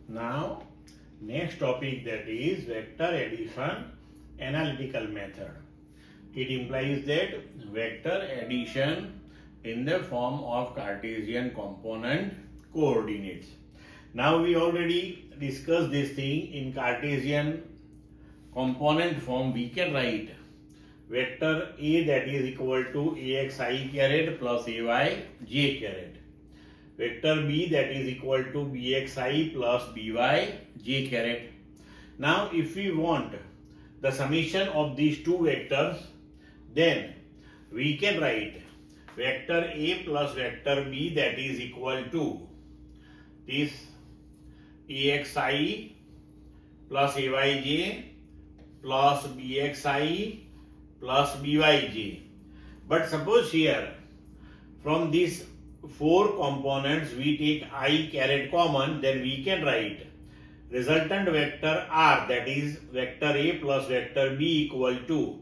Now, next topic, that is vector addition analytical method. It implies that vector addition in the form of Cartesian component coordinates. Now we already discussed this thing. In Cartesian component form, we can write vector A, that is equal to axi caret plus ay j caret. Vector B, that is equal to bxi plus by j caret. Now if we want the summation of these two vectors, then we can write vector A plus vector B, that is equal to this axi plus ayj plus bxi plus byj. But suppose here from these four components we take I caret common, then we can write resultant vector R, that is vector A plus vector B, equal to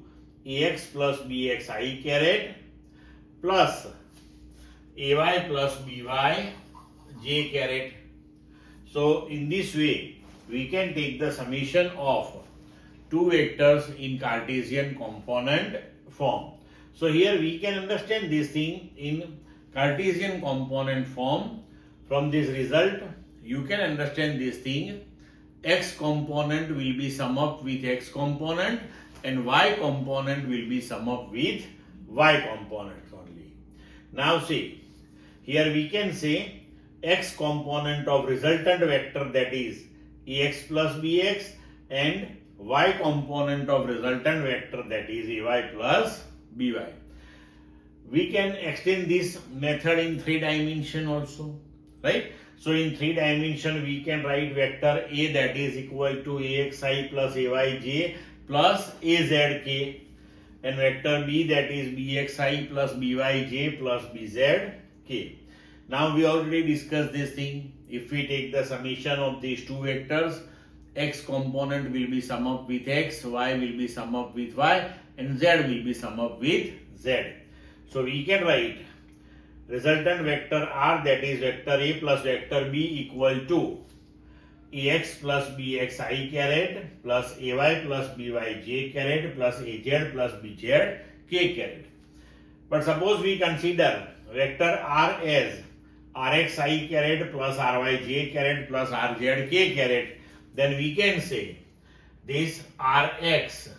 ax plus bxi caret plus ay plus by j caret. So in this way we can take the summation of two vectors in Cartesian component form. So here we can understand this thing in Cartesian component form. From this result you can understand this thing: x component will be sum up with x component and y component will be sum up with y component only. Now see, here we can say x component of resultant vector, that is ax plus bx, and y component of resultant vector, that is ay plus by. We can extend this method in 3 dimension also, right? So in 3 dimension we can write vector A, that is equal to axi plus ayj plus azk, and vector B, that is bxi plus byj plus bzk. Now we already discussed this thing. If we take the summation of these two vectors, x component will be sum up with x, y will be sum up with y, and z will be sum up with z. So we can write resultant vector R, that is vector A plus vector B, equal to ax plus bxi caret plus ay plus byj caret plus az plus bzk caret. But suppose we consider vector R as rxi caret plus ryj caret plus rzk caret, then we can say this Rx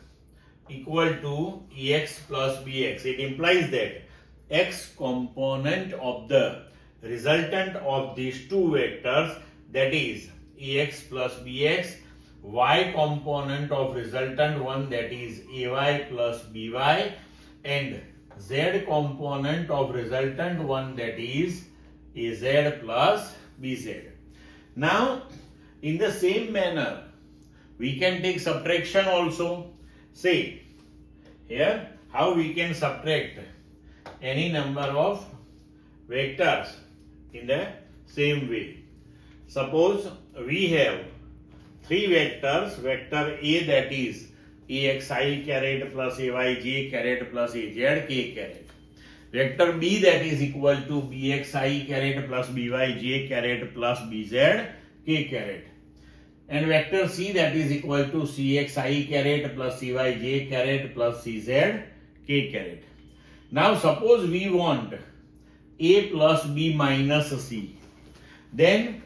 equal to ax plus bx. It implies that x component of the resultant of these two vectors, that is ax plus bx, y component of resultant one, that is ay plus by, and z component of resultant one, that is az plus bz. Now in the same manner we can take subtraction also. Say here how we can subtract any number of vectors in the same way. Suppose we have 3 vectors, vector A, that is axi caret plus ayj caret plus azk caret, vector B, that is equal to bxi caret plus byj caret plus bzk caret, and vector C, that is equal to cxi caret plus cyj caret plus czk caret. Now suppose we want A plus B minus C, then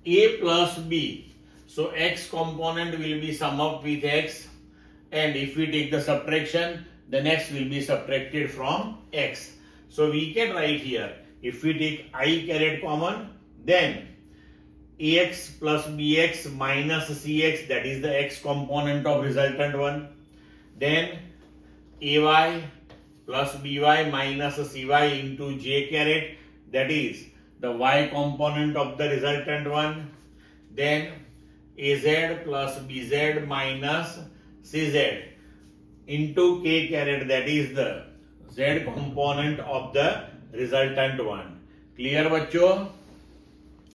A plus B, so x component will be sum up with x, and if we take the subtraction, then x will be subtracted from x. So we can write here, if we take I caret common, then ax plus bx minus cx, that is the x component of resultant one, then ay plus by minus cy into j caret, that is the y component of the resultant one, then az plus bz minus cz into k caret, that is the z component of the resultant one. Clear बच्चों?